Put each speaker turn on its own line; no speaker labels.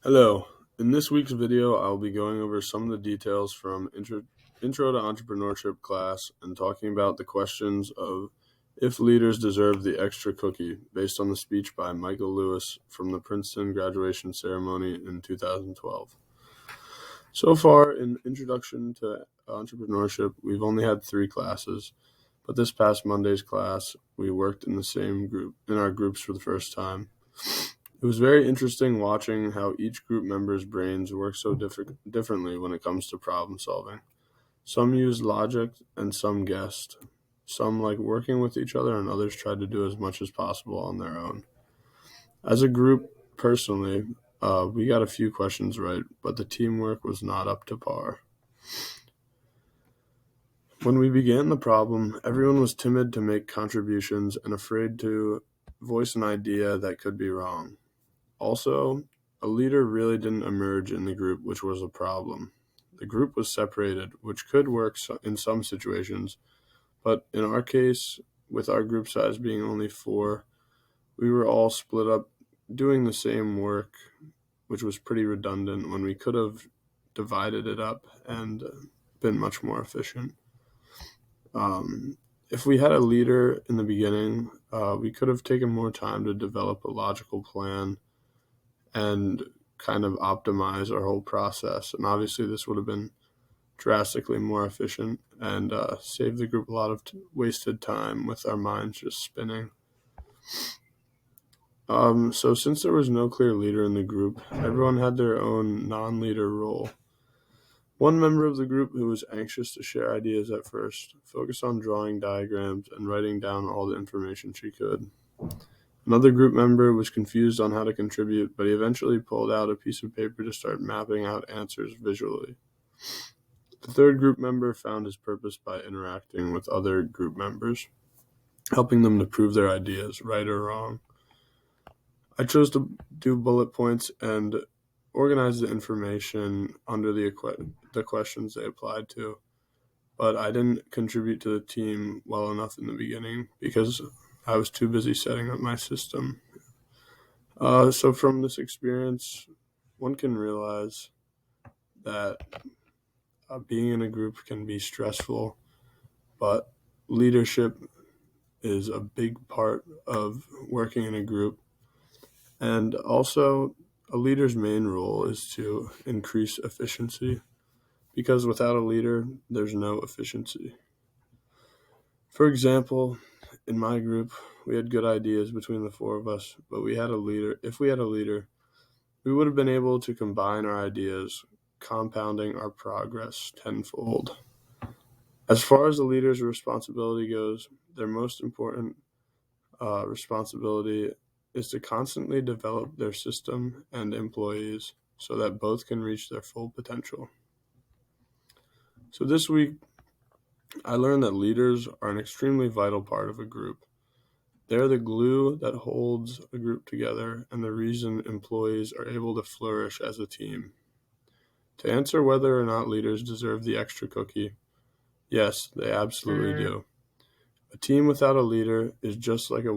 Hello. In this week's video, I'll be going over some of the details from Intro to Entrepreneurship class and talking about the questions of if leaders deserve the extra cookie based on the speech by Michael Lewis from the Princeton graduation ceremony in 2012. So far in Introduction to Entrepreneurship, we've only had 3 classes, but this past Monday's class, we worked in the same group, in our groups for the first time. It was very interesting watching how each group member's brains work so differently when it comes to problem solving. Some used logic and some guessed. Some like working with each other and others tried to do as much as possible on their own. As a group, personally, we got a few questions right, but the teamwork was not up to par. When we began the problem, everyone was timid to make contributions and afraid to voice an idea that could be wrong. Also, a leader really didn't emerge in the group, which was a problem. The group was separated, which could work in some situations, but in our case, with our group size being only 4, we were all split up doing the same work, which was pretty redundant when we could have divided it up and been much more efficient. If we had a leader in the beginning, we could have taken more time to develop a logical plan and kind of optimize our whole process. And obviously this would have been drastically more efficient and saved the group a lot of wasted time with our minds just spinning. So since there was no clear leader in the group, everyone had their own non-leader role. One member of the group who was anxious to share ideas at first focused on drawing diagrams and writing down all the information she could. Another group member was confused on how to contribute, but he eventually pulled out a piece of paper to start mapping out answers visually. The third group member found his purpose by interacting with other group members, helping them to prove their ideas, right or wrong. I chose to do bullet points and organize the information under the questions they applied to, but I didn't contribute to the team well enough in the beginning because I was too busy setting up my system. So from this experience, one can realize that being in a group can be stressful, but leadership is a big part of working in a group. And also, a leader's main role is to increase efficiency, because without a leader, there's no efficiency. For example, in my group, we had good ideas between the 4 of us, but we had a leader. If we had a leader, we would have been able to combine our ideas, compounding our progress tenfold. As far as the leader's responsibility goes, their most important responsibility is to constantly develop their system and employees so that both can reach their full potential. So this week, I learned that leaders are an extremely vital part of a group. They're the glue that holds a group together and the reason employees are able to flourish as a team. To answer whether or not leaders deserve the extra cookie, yes, they absolutely do. A team without a leader is just like a